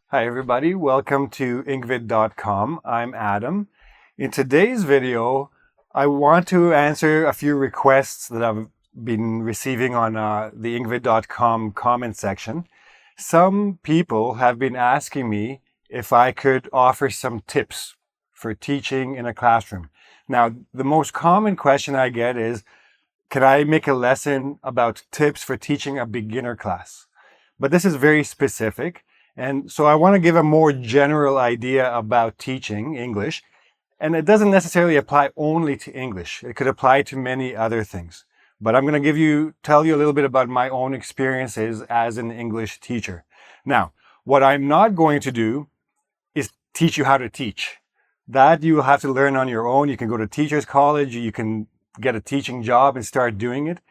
Hi everybody, welcome to engVid.com. I'm Adam. In today's video, I want to answer a few requests that I've been receiving on the engVid.com comment section. Some people have been asking me if I could offer some tips for teaching in a classroom. Now, the most common question I get is, can I make a lesson about tips for teaching a beginner class? But this is very specific. And so I want to give a more general idea about teaching English. And it doesn't necessarily apply only to English. It could apply to many other things. But I'm going to tell you a little bit about my own experiences as an English teacher. Now, what I'm not going to do is teach you how to teach. That you will have to learn on your own. You can go to teachers college, you can get a teaching job and start doing it,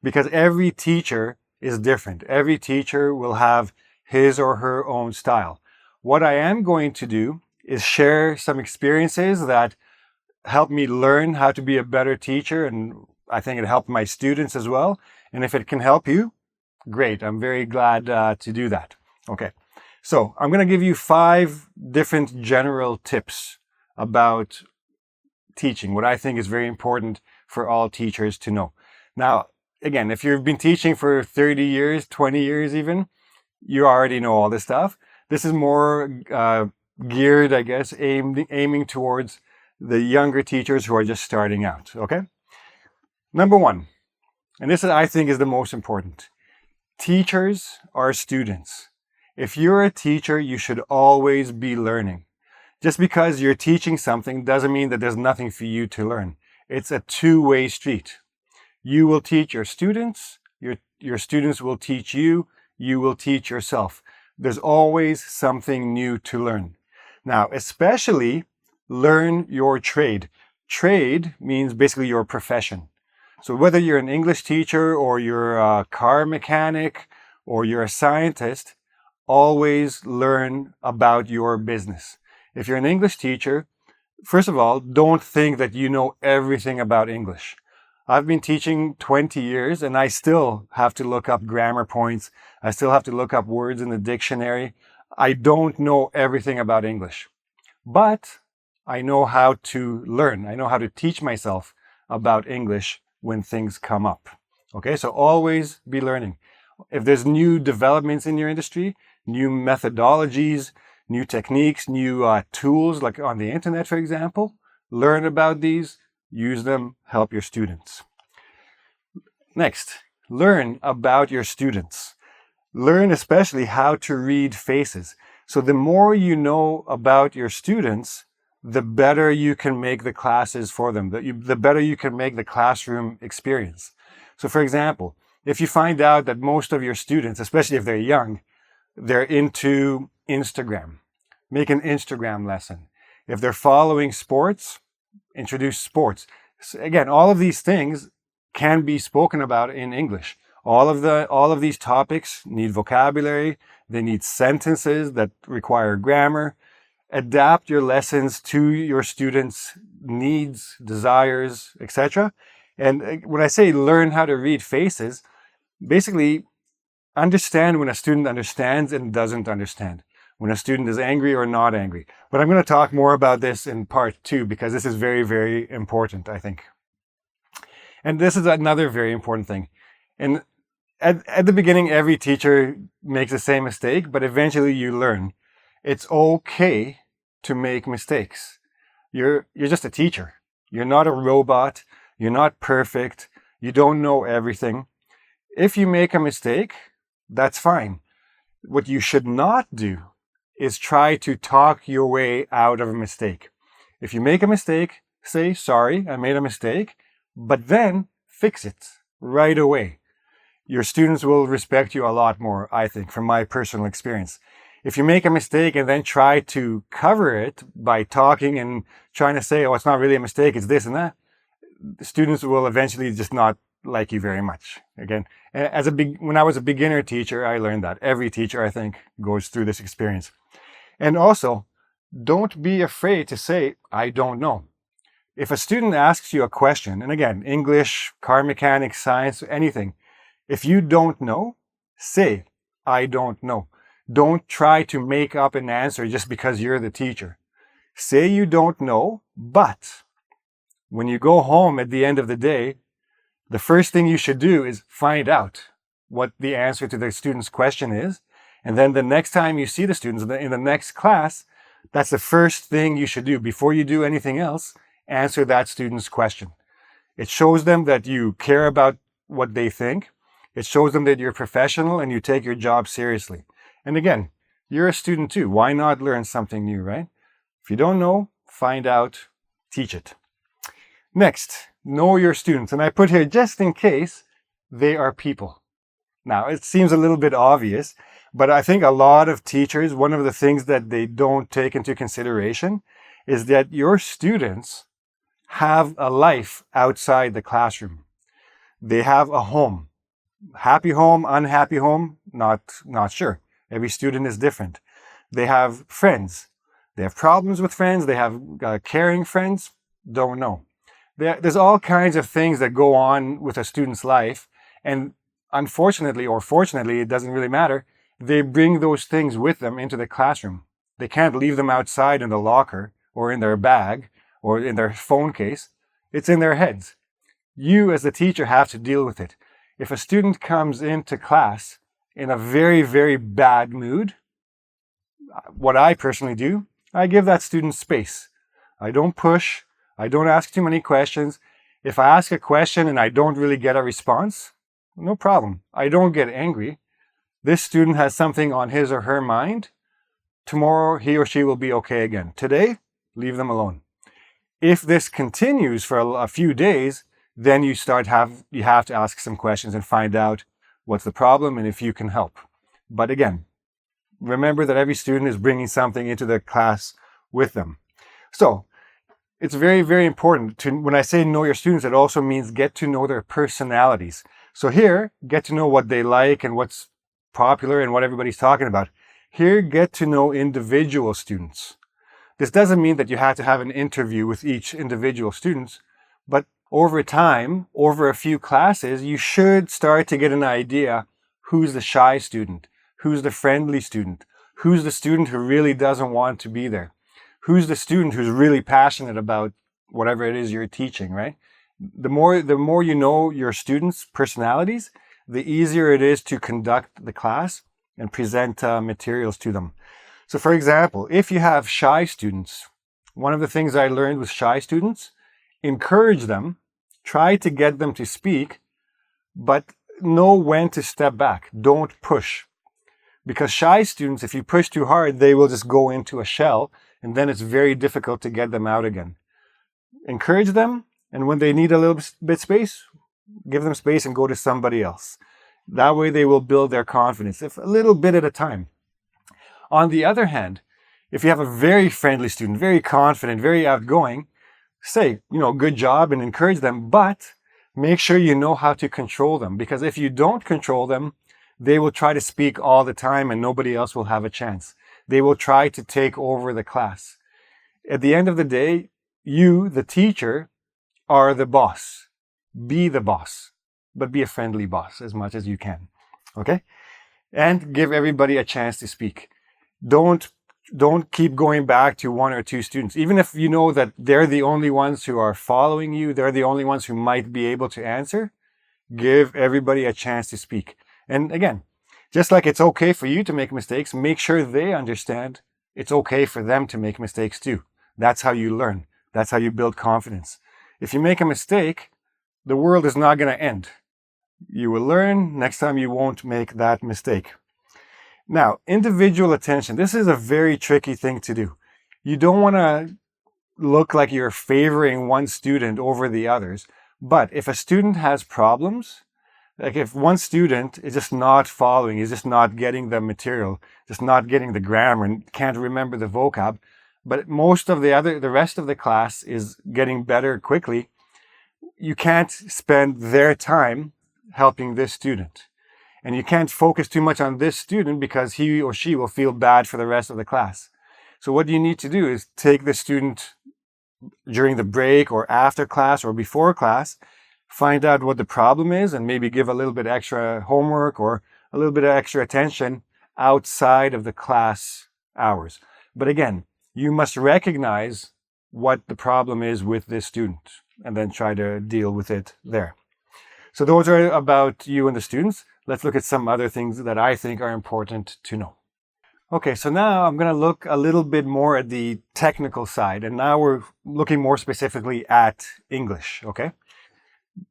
because every teacher is different. Every teacher will have his or her own style. What I am going to do is share some experiences that helped me learn how to be a better teacher, and I think it helped my students as well. And if it can help you, great. I'm very glad to do that. Okay, so I'm going to give you 5 different general tips about teaching, what I think is very important for all teachers to know. Now, again, if you've been teaching for 30 years, 20 years even, you already know all this stuff. This is more geared, I guess, aiming towards the younger teachers who are just starting out, okay? Number 1, and this I think is the most important. Teachers are students. If you're a teacher, you should always be learning. Just because you're teaching something doesn't mean that there's nothing for you to learn. It's a two-way street. You will teach your students, your students will teach you, you will teach yourself. There's always something new to learn. Now, especially learn your trade. Trade means basically your profession. So whether you're an English teacher or you're a car mechanic or you're a scientist, always learn about your business. If you're an English teacher, first of all, don't think that you know everything about English. I've been teaching 20 years and I still have to look up grammar points. I still have to look up words in the dictionary. I don't know everything about English, but I know how to learn. I know how to teach myself about English when things come up. Okay, so always be learning. If there's new developments in your industry, new methodologies, new techniques, new tools, like on the internet, for example, learn about these, use them, help your students. Next, learn about your students. Learn especially how to read faces. So the more you know about your students, the better you can make the classes for them, the better you can make the classroom experience. So for example, if you find out that most of your students, especially if they're young, they're into Instagram, make an Instagram lesson. If they're following sports, introduce sports. So again, all of these things can be spoken about in English. All of these topics need vocabulary. They need sentences that require grammar. Adapt your lessons to your students' needs, desires, etc. And when I say learn how to read faces, basically understand when a student understands and doesn't understand, when a student is angry or not angry. But I'm going to talk more about this in part 2 because this is very, very important, I think. And this is another very important thing. And at the beginning, every teacher makes the same mistake, but eventually you learn. It's okay to make mistakes. You're just a teacher. You're not a robot. You're not perfect. You don't know everything. If you make a mistake, that's fine. What you should not do is try to talk your way out of a mistake. If you make a mistake, say, sorry, I made a mistake, but then fix it right away. Your students will respect you a lot more, I think, from my personal experience. If you make a mistake and then try to cover it by talking and trying to say, oh, it's not really a mistake, it's this and that, students will eventually just not like you very much. Again, when I was a beginner teacher, I learned that. Every teacher, I think, goes through this experience. And also, don't be afraid to say, I don't know. If a student asks you a question, and again, English, car mechanics, science, anything, if you don't know, say, I don't know. Don't try to make up an answer just because you're the teacher. Say you don't know, but when you go home at the end of the day, the first thing you should do is find out what the answer to the student's question is. And then the next time you see the students in the next class, that's the first thing you should do. Before you do anything else, answer that student's question. It shows them that you care about what they think. It shows them that you're professional and you take your job seriously. And again, you're a student too. Why not learn something new, right? If you don't know, find out, teach it. Next, know your students. And I put here, just in case, they are people. Now, it seems a little bit obvious, but I think a lot of teachers, one of the things that they don't take into consideration is that your students have a life outside the classroom. They have a home. Happy home, unhappy home, not sure. Every student is different. They have friends. They have problems with friends. They have caring friends. Don't know. There's all kinds of things that go on with a student's life. And unfortunately or fortunately, it doesn't really matter. They bring those things with them into the classroom. They can't leave them outside in the locker or in their bag or in their phone case. It's in their heads. You as the teacher have to deal with it. If a student comes into class in a very, very bad mood, what I personally do, I give that student space. I don't push. I don't ask too many questions. If I ask a question and I don't really get a response, no problem. I don't get angry. This student has something on his or her mind. Tomorrow, he or she will be okay again. Today, leave them alone. If this continues for a few days, then you have to ask some questions and find out what's the problem and if you can help. But again, remember that every student is bringing something into the class with them. So it's very, very important to, when I say know your students, it also means get to know their personalities. So here, get to know what they like and what's popular and what everybody's talking about. Here, get to know individual students. This doesn't mean that you have to have an interview with each individual student, but over time, over a few classes, you should start to get an idea who's the shy student, who's the friendly student, who's the student who really doesn't want to be there, who's the student who's really passionate about whatever it is you're teaching, right? The more you know your students' personalities, the easier it is to conduct the class and present materials to them. So for example, if you have shy students, one of the things I learned with shy students, encourage them, try to get them to speak, but know when to step back. Don't push. Because shy students, if you push too hard, they will just go into a shell, and then it's very difficult to get them out again. Encourage them, and when they need a little bit space, give them space and go to somebody else. That way they will build their confidence, if a little bit at a time. On the other hand, if you have a very friendly student, very confident, very outgoing, say, good job and encourage them, but make sure you know how to control them. Because if you don't control them, they will try to speak all the time and nobody else will have a chance. They will try to take over the class. At the end of the day, you, the teacher, are the boss. Be the boss, but be a friendly boss as much as you can. Okay? And give everybody a chance to speak. Don't keep going back to one or two students. Even if you know that they're the only ones who are following you, they're the only ones who might be able to answer, give everybody a chance to speak. And again, just like it's okay for you to make mistakes, make sure they understand it's okay for them to make mistakes too. That's how you learn. That's how you build confidence. If you make a mistake, the world is not going to end. You will learn. Next time you won't make that mistake. Now, individual attention. This is a very tricky thing to do. You don't want to look like you're favoring one student over the others. But if a student has problems, like if one student is just not following, is just not getting the material, just not getting the grammar and can't remember the vocab, but most of the rest of the class is getting better quickly, you can't spend their time helping this student. And you can't focus too much on this student because he or she will feel bad for the rest of the class. So what you need to do is take the student during the break or after class or before class, find out what the problem is and maybe give a little bit extra homework or a little bit of extra attention outside of the class hours. But again, you must recognize what the problem is with this student and then try to deal with it there. So those are about you and the students. Let's look at some other things that I think are important to know. Okay, so now I'm going to look a little bit more at the technical side, and now we're looking more specifically at English, okay?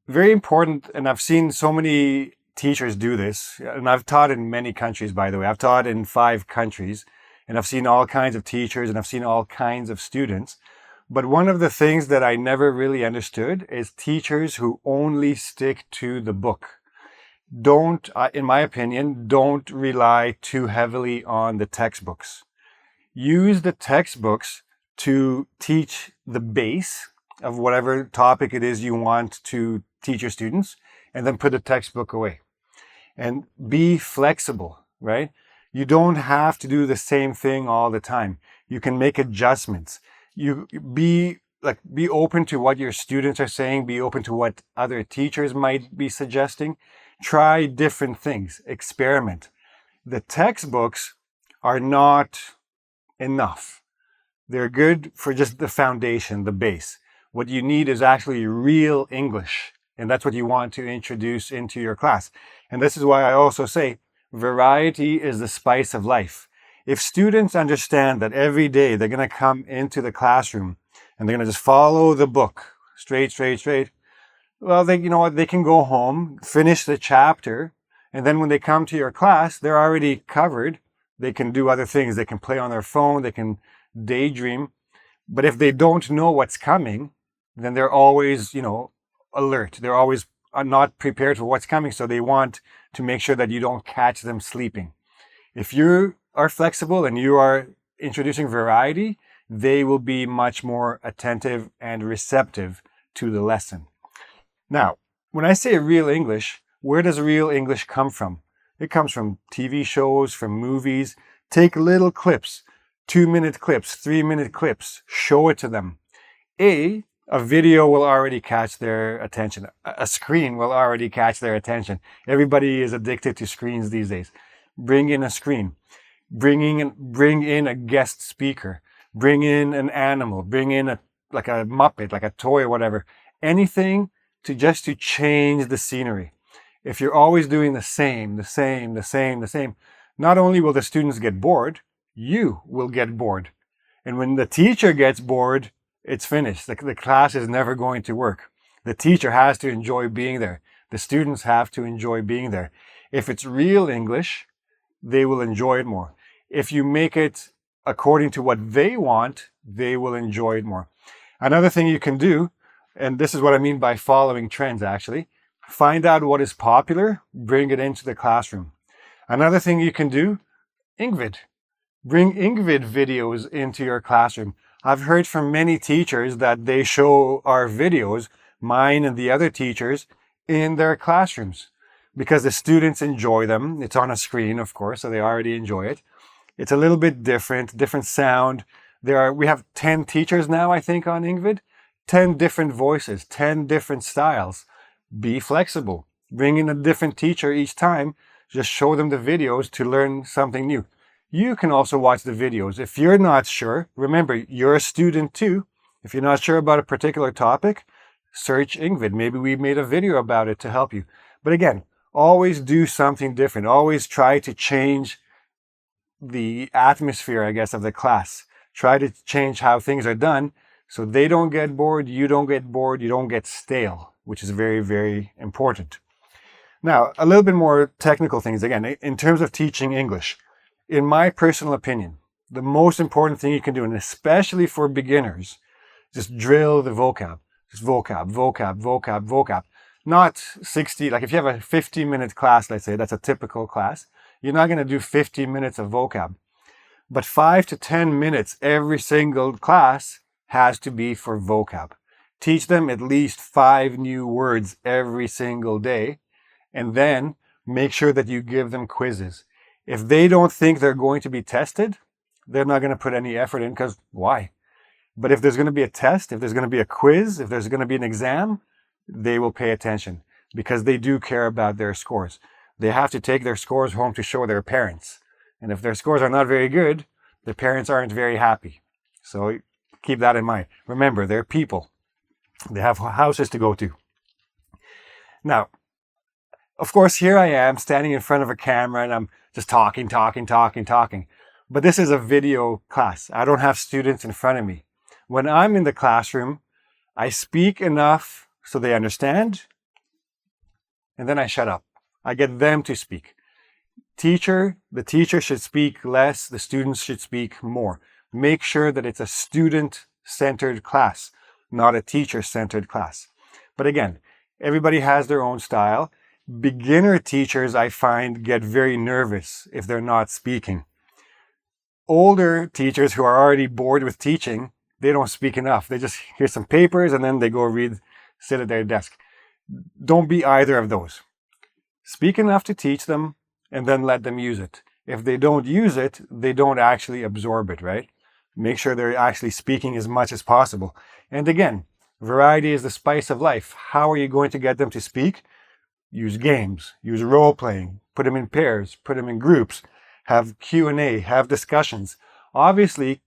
Very important, and I've seen so many teachers do this, and I've taught in many countries, by the way. I've taught in 5 countries, and I've seen all kinds of teachers, and I've seen all kinds of students. But one of the things that I never really understood is teachers who only stick to the book. Don't, in my opinion, don't rely too heavily on the textbooks. Use the textbooks to teach the base of whatever topic it is you want to teach your students, and then put the textbook away. And be flexible, right? You don't have to do the same thing all the time. You can make adjustments. You be open to what your students are saying, be open to what other teachers might be suggesting. Try different things, experiment. The textbooks are not enough. They're good for just the foundation, the base. What you need is actually real English, and that's what you want to introduce into your class. And this is why I also say variety is the spice of life. If students understand that every day they're going to come into the classroom and they're going to just follow the book straight, well, they can go home, finish the chapter, and then when they come to your class, they're already covered. They can do other things. They can play on their phone. They can daydream. But if they don't know what's coming, then they're always, alert. They're always not prepared for what's coming. So they want to make sure that you don't catch them sleeping. If you are flexible and you are introducing variety, they will be much more attentive and receptive to the lesson. Now, when I say real English, where does real English come from? It comes from TV shows, from movies. Take little clips, 2-minute clips, 3-minute clips, show it to them. A video will already catch their attention. A screen will already catch their attention. Everybody is addicted to screens these days. Bring in a screen. Bring in a guest speaker. Bring in an animal. Bring in a Muppet, like a toy or whatever. Anything to change the scenery. If you're always doing the same, not only will the students get bored, you will get bored. And when the teacher gets bored, it's finished. The class is never going to work. The teacher has to enjoy being there. The students have to enjoy being there. If it's real English, they will enjoy it more. If you make it according to what they want, they will enjoy it more. Another thing you can do, and this is what I mean by following trends actually, find out what is popular, bring it into the classroom. Another thing you can do, engVid. Bring engVid videos into your classroom. I've heard from many teachers that they show our videos, mine and the other teachers, in their classrooms because the students enjoy them. It's on a screen, of course, so they already enjoy it. It's a little bit different sound. We have 10 teachers now, I think, on engVid. 10 different voices, 10 different styles. Be flexible. Bring in a different teacher each time. Just show them the videos to learn something new. You can also watch the videos. If you're not sure, remember, you're a student too. If you're not sure about a particular topic, search engVid. Maybe we made a video about it to help you. But again, always do something different. Always try to change the atmosphere, I guess, of the class. Try to change how things are done so they don't get bored, you don't get bored, you don't get stale, which is very, very important. Now, a little bit more technical things. Again, in terms of teaching English, in my personal opinion, the most important thing you can do, and especially for beginners, just drill the vocab. Just vocab. Not 60, like if you have a 50-minute class, let's say, that's a typical class, you're not going to do 50 minutes of vocab. But 5 to 10 minutes every single class has to be for vocab. Teach them at least 5 new words every single day, and then make sure that you give them quizzes. If they don't think they're going to be tested, they're not going to put any effort in, because why? But if there's going to be a test, if there's going to be a quiz, if there's going to be an exam, they will pay attention because they do care about their scores. They have to take their scores home to show their parents. And if their scores are not very good, the parents aren't very happy. So keep that in mind. Remember, they're people. They have houses to go to. Now, of course, here I am standing in front of a camera and I'm just talking. But this is a video class. I don't have students in front of me. When I'm in the classroom, I speak enough so they understand, and then I shut up. I get them to speak. The teacher should speak less, the students should speak more. Make sure that it's a student-centered class, not a teacher-centered class. But again, everybody has their own style. Beginner teachers, I find, get very nervous if they're not speaking. Older teachers who are already bored with teaching, they don't speak enough. They just hear some papers and then they go sit at their desk. Don't be either of those. Speak enough to teach them and then let them use it. If they don't use it, they don't actually absorb it, right? Make sure they're actually speaking as much as possible. And again, variety is the spice of life. How are you going to get them to speak? Use games, use role-playing, put them in pairs, put them in groups, have Q&A, have discussions. Obviously,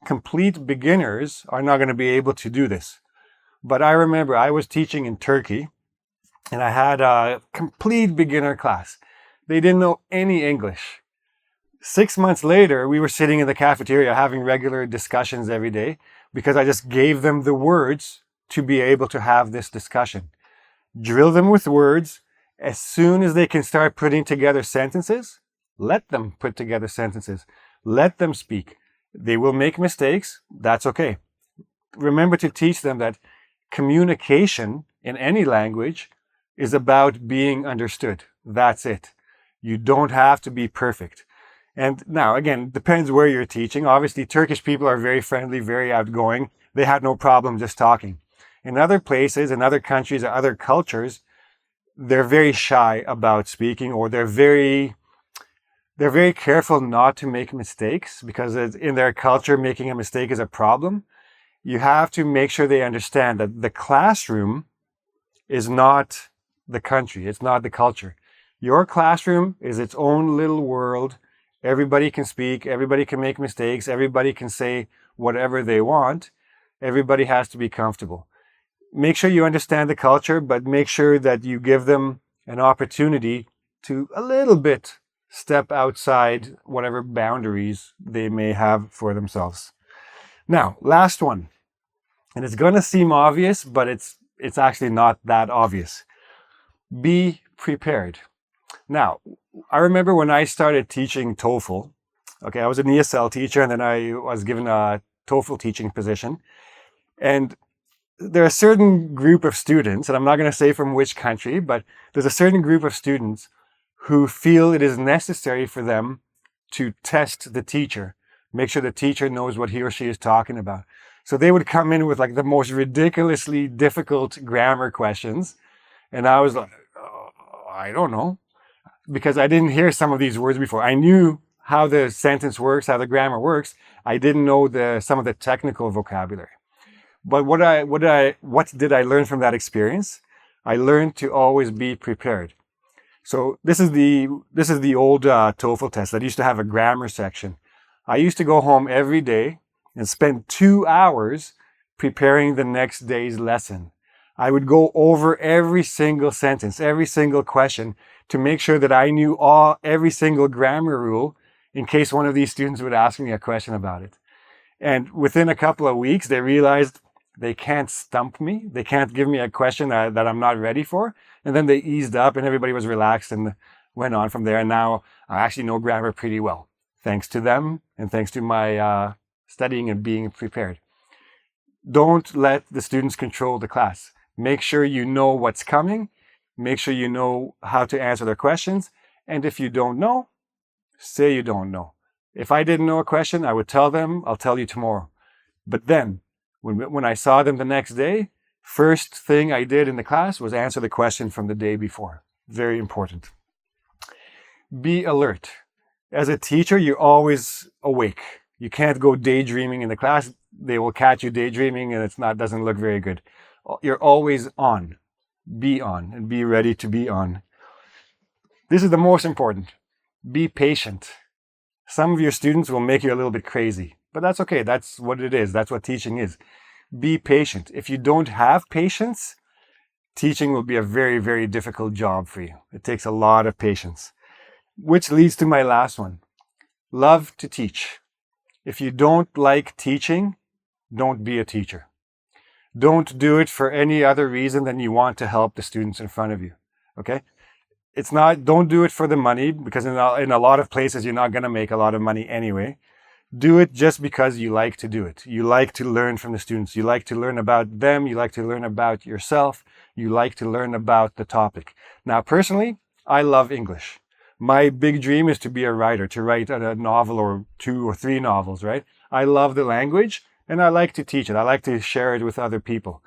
complete beginners are not going to be able to do this. But I remember I was teaching in Turkey and I had a complete beginner class. They didn't know any English. 6 months later, we were sitting in the cafeteria having regular discussions every day because I just gave them the words to be able to have this discussion. Drill them with words. As soon as they can start putting together sentences, let them put together sentences. Let them speak. They will make mistakes. That's okay. Remember to teach them that communication in any language is about being understood. That's it. You don't have to be perfect. And now, again, depends where you're teaching. Obviously, Turkish people are very friendly, very outgoing. They had no problem just talking. In other places, in other countries, or other cultures, they're very shy about speaking, or they're very careful not to make mistakes because in their culture, making a mistake is a problem. You have to make sure they understand that the classroom is not the country. It's not the culture. Your classroom is its own little world. Everybody can speak. Everybody can make mistakes. Everybody can say whatever they want. Everybody has to be comfortable. Make sure you understand the culture, but make sure that you give them an opportunity to a little bit step outside whatever boundaries they may have for themselves. Now, last one. And it's going to seem obvious, but it's actually not that obvious. Be prepared. Now, I remember when I started teaching TOEFL, I was an ESL teacher and then I was given a TOEFL teaching position. And there are a certain group of students, and I'm not going to say from which country, but there's a certain group of students who feel it is necessary for them to test the teacher, make sure the teacher knows what he or she is talking about. So they would come in with like the most ridiculously difficult grammar questions. And I was like, I don't know, because I didn't hear some of these words before. I knew how the sentence works, how the grammar works. I didn't know some of the technical vocabulary. But what did I learn from that experience? I learned to always be prepared. So this is the old TOEFL test that used to have a grammar section. I used to go home every day and spend 2 hours preparing the next day's lesson. I would go over every single sentence, every single question to make sure that I knew every single grammar rule in case one of these students would ask me a question about it. And within a couple of weeks, they realized they can't stump me. They can't give me a question that I'm not ready for. And then they eased up and everybody was relaxed and went on from there. And now I actually know grammar pretty well, thanks to them and thanks to my studying and being prepared. Don't let the students control the class. Make sure you know what's coming. Make sure you know how to answer their questions. And if you don't know, say you don't know. If I didn't know a question, I would tell them, I'll tell you tomorrow. But then, when I saw them the next day, first thing I did in the class was answer the question from the day before. Very important. Be alert. As a teacher, you're always awake. You can't go daydreaming in the class. They will catch you daydreaming and doesn't look very good. You're always on. Be on and be ready to be on. This is the most important. Be patient. Some of your students will make you a little bit crazy, but that's okay. That's what it is. That's what teaching is. Be patient. If you don't have patience, teaching will be a very, very difficult job for you. It takes a lot of patience, which leads to my last one. Love to teach. If you don't like teaching, don't be a teacher. Don't do it for any other reason than you want to help the students in front of you. Okay? Don't do it for the money, because in a lot of places you're not going to make a lot of money anyway. Do it just because you like to do it. You like to learn from the students. You like to learn about them. You like to learn about yourself. You like to learn about the topic. Now, personally, I love English. My big dream is to be a writer, to write a novel or 2 or 3 novels, right? I love the language and I like to teach it. I like to share it with other people.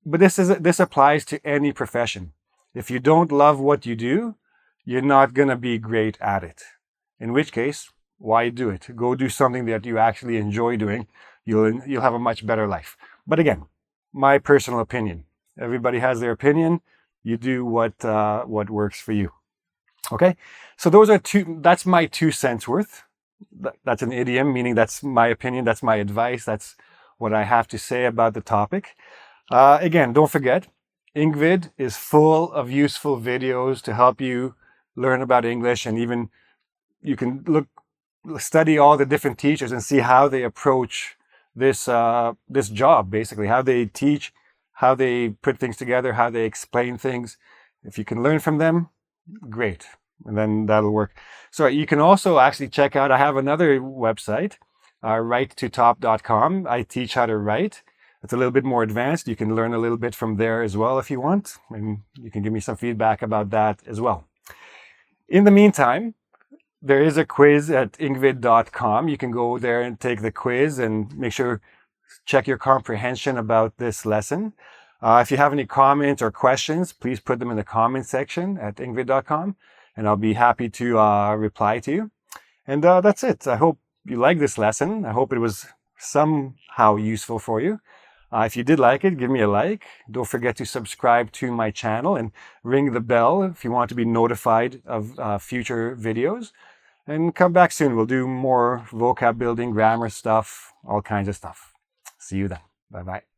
But this applies to any profession. If you don't love what you do, you're not going to be great at it. In which case, why do it? Go do something that you actually enjoy doing. You'll have a much better life. But again, my personal opinion. Everybody has their opinion. You do what works for you. Okay? So that's my 2 cents worth. That's an idiom, meaning that's my opinion, that's my advice, that's what I have to say about the topic. Again, don't forget, engVid is full of useful videos to help you learn about English, and even you can study all the different teachers and see how they approach this job, basically, how they teach, how they put things together, how they explain things. If you can learn from them, great. And then that'll work. So you can also actually check out, I have another website, writetotop.com. I teach how to write. It's a little bit more advanced. You can learn a little bit from there as well if you want. And you can give me some feedback about that as well. In the meantime, there is a quiz at engVid.com. You can go there and take the quiz and check your comprehension about this lesson. If you have any comments or questions, please put them in the comment section at engVid.com, and I'll be happy to reply to you. And that's it. I hope you like this lesson. I hope it was somehow useful for you. If you did like it, give me a like. Don't forget to subscribe to my channel and ring the bell if you want to be notified of future videos. And come back soon. We'll do more vocab building, grammar stuff, all kinds of stuff. See you then. Bye-bye.